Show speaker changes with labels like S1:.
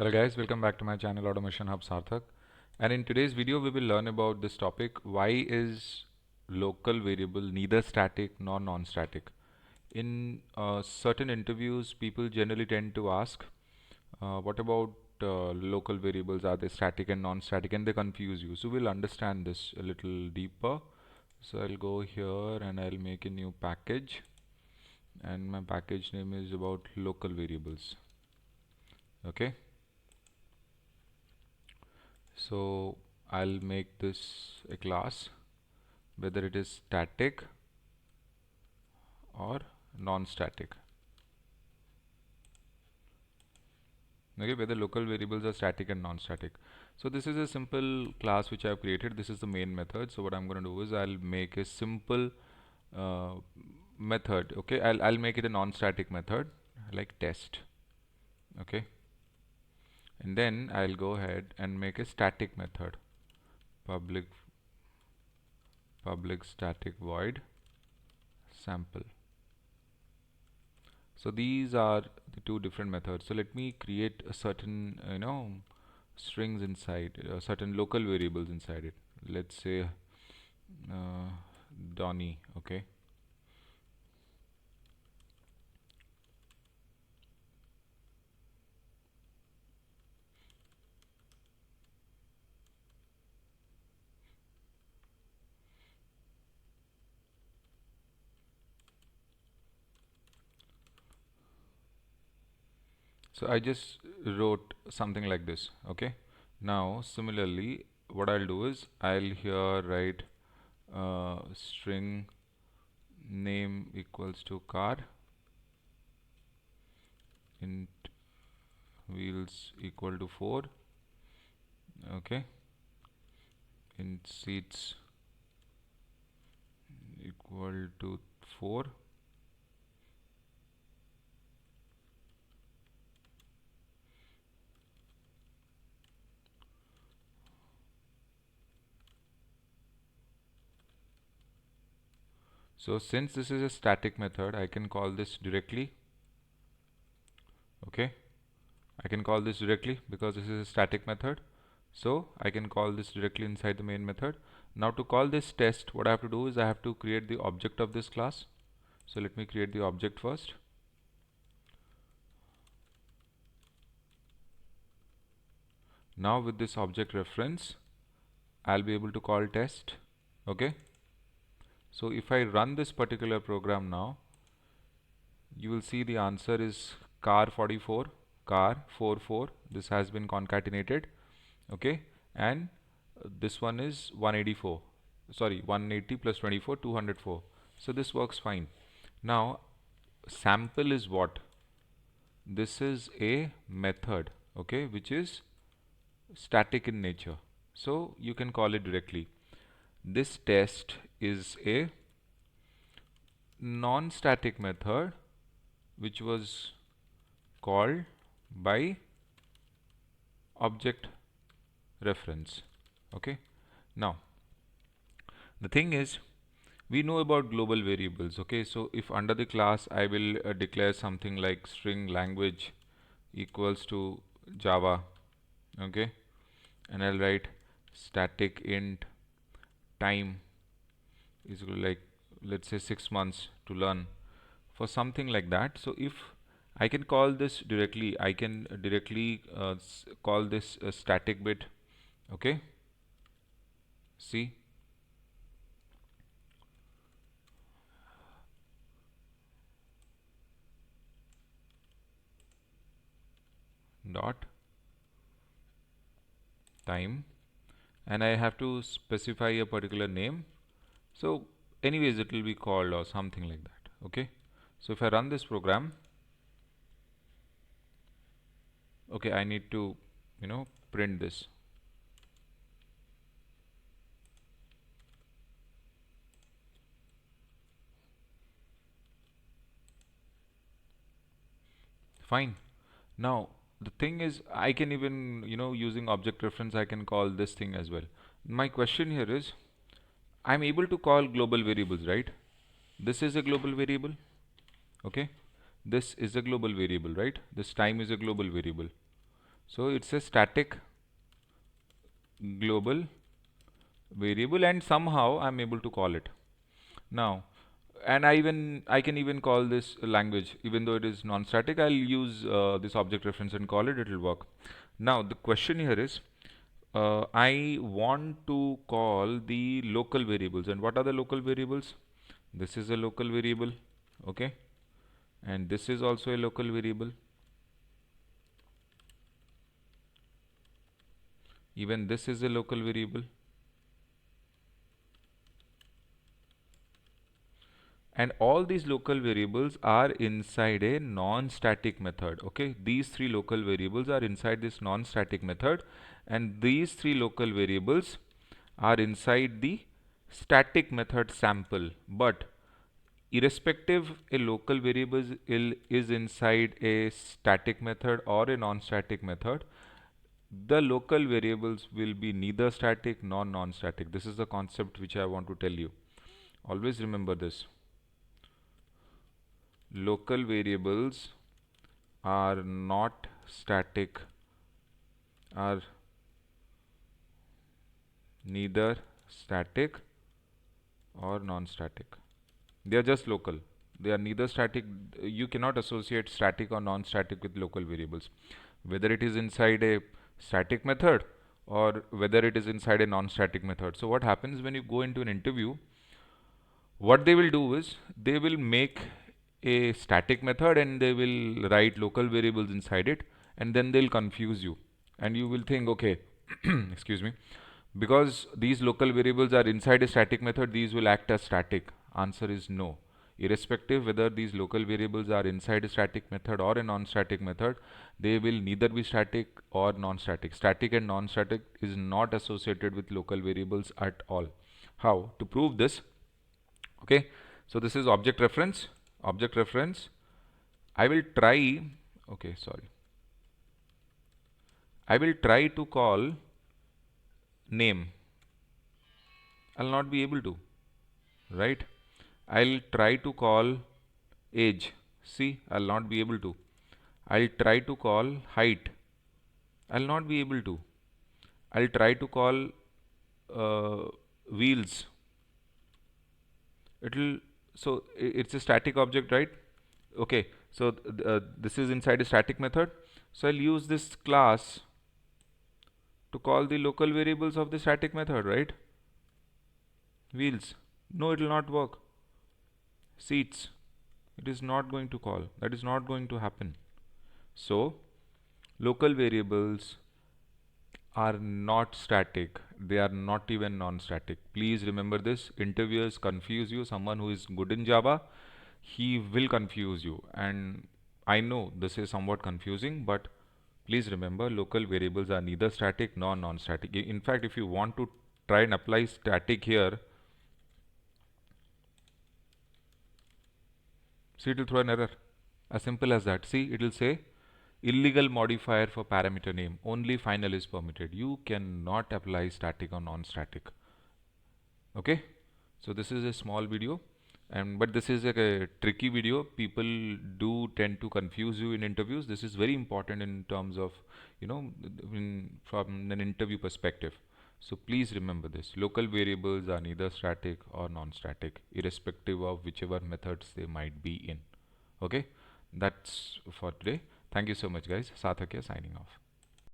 S1: Hello guys, welcome back to my channel Automation Hub Sarthak. And in today's video we will learn about this topic: why is local variable neither static nor non-static? In certain interviews people generally tend to ask, what about local variables, are they static and non-static, and they confuse you. So we'll understand this a little deeper. So I'll go here and I'll make a new package, and my package name is about local variables. Okay. So I'll make this a class, whether it is static or non-static. Okay, whether local variables are static and non-static. So this is a simple class which I have created. This is the main method. So what I'm going to do is I'll make a simple uh, method. Okay, I'll make it a non-static method like test. Okay, and then I'll go ahead and make a static method, public static void sample. So these are the two different methods. So let me create a certain strings inside, certain local variables inside it. Let's say Donny. Okay. So I just wrote something like this. Okay. Now similarly, what I'll do is I'll here write string name equals to car, int wheels equal to 4. Okay. Int seats equal to 4. So since this is a static method, I can call this directly. Okay, I can call this directly because this is a static method. So I can call this directly inside the main method. Now to call this test, what I have to do is I have to create the object of this class. So let me create the object first. Now with this object reference, I'll be able to call test. Okay. So if I run this particular program now, you will see the answer is car 44, car 44. This has been concatenated. Okay, and this one is 184, sorry, 180 plus 24, 204. So this works fine. Now sample is what? This is a method, okay, which is static in nature, so you can call it directly. This test is a non-static method which was called by object reference. Okay, now the thing is, we know about global variables. Okay, so if under the class I will declare something like string language equals to Java. Okay, and I'll write static int time is equal to, like, let's say 6 months to learn, for something like that. So if I can call this directly, I can directly call this a static bit. Okay, see, dot time, and I have to specify a particular name. So anyways, it will be called or something like that. Okay, so if I run this program, okay, I need to print this. Fine. Now the thing is, I can even using object reference I can call this thing as well. My question here is, I'm able to call global variables, right? This is a global variable. Okay, this is a global variable, right? This time is a global variable. So it's a static global variable, and somehow I'm able to call it now. And I can even call this a language, even though it is non-static. I'll use this object reference and call it. It will work. Now the question here is, I want to call the local variables. And what are the local variables? This is a local variable, okay, and this is also a local variable. Even this is a local variable. And all these local variables are inside a non-static method. Okay, these three local variables are inside this non-static method, and these three local variables are inside the static method sample. But irrespective a local variable is inside a static method or a non-static method, the local variables will be neither static nor non-static. This is the concept which I want to tell you. Always remember this. Local variables are not static, are neither static or non-static. They are just local. They are neither static. You cannot associate static or non-static with local variables, whether it is inside a static method or whether it is inside a non-static method. So what happens when you go into an interview? What they will do is they will make a static method and they will write local variables inside it, and then they'll confuse you, and you will think, okay, excuse me, because these local variables are inside a static method, these will act as static. Answer is no. Irrespective whether these local variables are inside a static method or a non-static method, they will neither be static or non-static. Static and non-static is not associated with local variables at all. How to prove this? Okay, so this is object reference. Object reference, I will try, okay, sorry, I will try to call name. I'll not be able to, right? I'll try to call age. See, I'll not be able to. I'll try to call height. I'll not be able to. I'll try to call wheels. It'll, so it's a static object, right? Okay, so this is inside a static method. So I'll use this class to call the local variables of the static method, right? Wheels. No, it will not work. Seats. It is not going to call. That is not going to happen. So, local variables are not static. They are not even non-static. Please remember this. Interviewers confuse you. Someone who is good in Java, he will confuse you. And I know this is somewhat confusing, but please remember local variables are neither static nor non-static. In fact, if you want to try and apply static here, see, it will throw an error. As simple as that. See, it will say illegal modifier for parameter name. Only final is permitted. You cannot apply static or non-static. Okay. So this is a small video, and but this is a tricky video. People do tend to confuse you in interviews. This is very important in terms of, from an interview perspective. So please remember this. Local variables are neither static or non-static, irrespective of whichever methods they might be in. Okay, that's for today. Thank you so much, guys. Sarthak here, signing off.